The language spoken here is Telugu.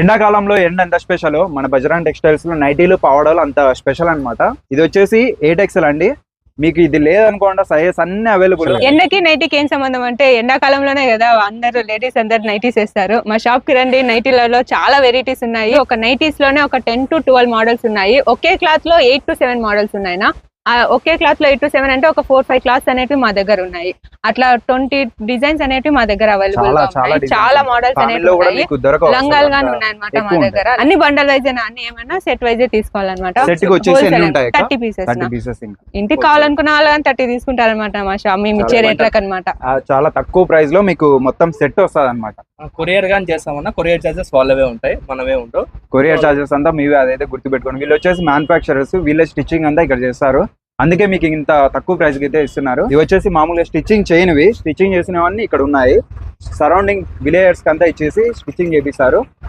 ఎండాకాలంలో ఎంత స్పెషల్ మన బజరంగ్ టెక్స్టైల్స్ లో నైటీలు పావడాలు అంత స్పెషల్ అన్నమాట. ఇది వచ్చేసి 8XL అండి. మీకు ఇది లేదనుకోండి సైజ్ అన్ని అవైలబుల్. ఎండకి నైటీకి ఏం సంబంధం అంటే ఎండాకాలంలోనే కదా అందరూ లేడీస్ అందరు నైటీస్ వేస్తారు. మా షాప్ కి రండి, నైటీలలో చాలా వెరైటీస్ ఉన్నాయి. ఒక నైటీస్ లోనే ఒక 10 to 12 మోడల్స్ ఉన్నాయి. ఒకే క్లాత్ లో 8 to 7 మోడల్స్ ఉన్నాయి. ఒకే క్లాత్ లో 8 to 7 అంటే ఒక 4-5 క్లాత్స్ అనేవి మా దగ్గర ఉన్నాయి. అట్లా 20 డిజైన్స్ అనేవి మా దగ్గర అవైలబుల్ గా ఉన్నాయి. చాలా మోడల్స్ అనేవి ఉన్నాయి. లంగాలు గానీ ఉన్నాయి అనమాట మా దగ్గర. అన్ని బండల్ వైజ్ అన్ని ఏమైనా సెట్ వైజ్ తీసుకోవాలన్నమాట. 30 పీసెస్. ఇంటికి కావాలనుకున్న వాళ్ళు 30 తీసుకుంటారు అనమాట. మా షాప్ మేము ఇచ్చే రేట్లకు అనమాట. చాలా తక్కువ ప్రైస్ లో మీకు మొత్తం సెట్ వస్తుంది అనమాట. కొరియర్ గానీ చేస్తామన్నా కొరియర్ చార్జెస్ వాళ్ళవే ఉంటాయి, మనమే ఉండవు. కొరియర్ చార్జెస్ అంతా మీవే, అదైతే గుర్తుపెట్టుకోండి. వీళ్ళు వచ్చేసి మ్యానుఫాక్చరర్స్, వీళ్ళ స్టిచ్చింగ్ అంతా ఇక్కడ చేస్తారు. అందుకే మీకు ఇంత తక్కువ ప్రైస్ కి అయితే ఇస్తున్నారు. ఇవి వచ్చేసి మామూలుగా స్టిచ్చింగ్ చేయనివి, స్టిచ్చింగ్ చేసినవన్నీ ఇక్కడ ఉన్నాయి. సరౌండింగ్ విలేజర్స్ అంతా ఇచ్చేసి స్టిచ్చింగ్ చేపిస్తారు.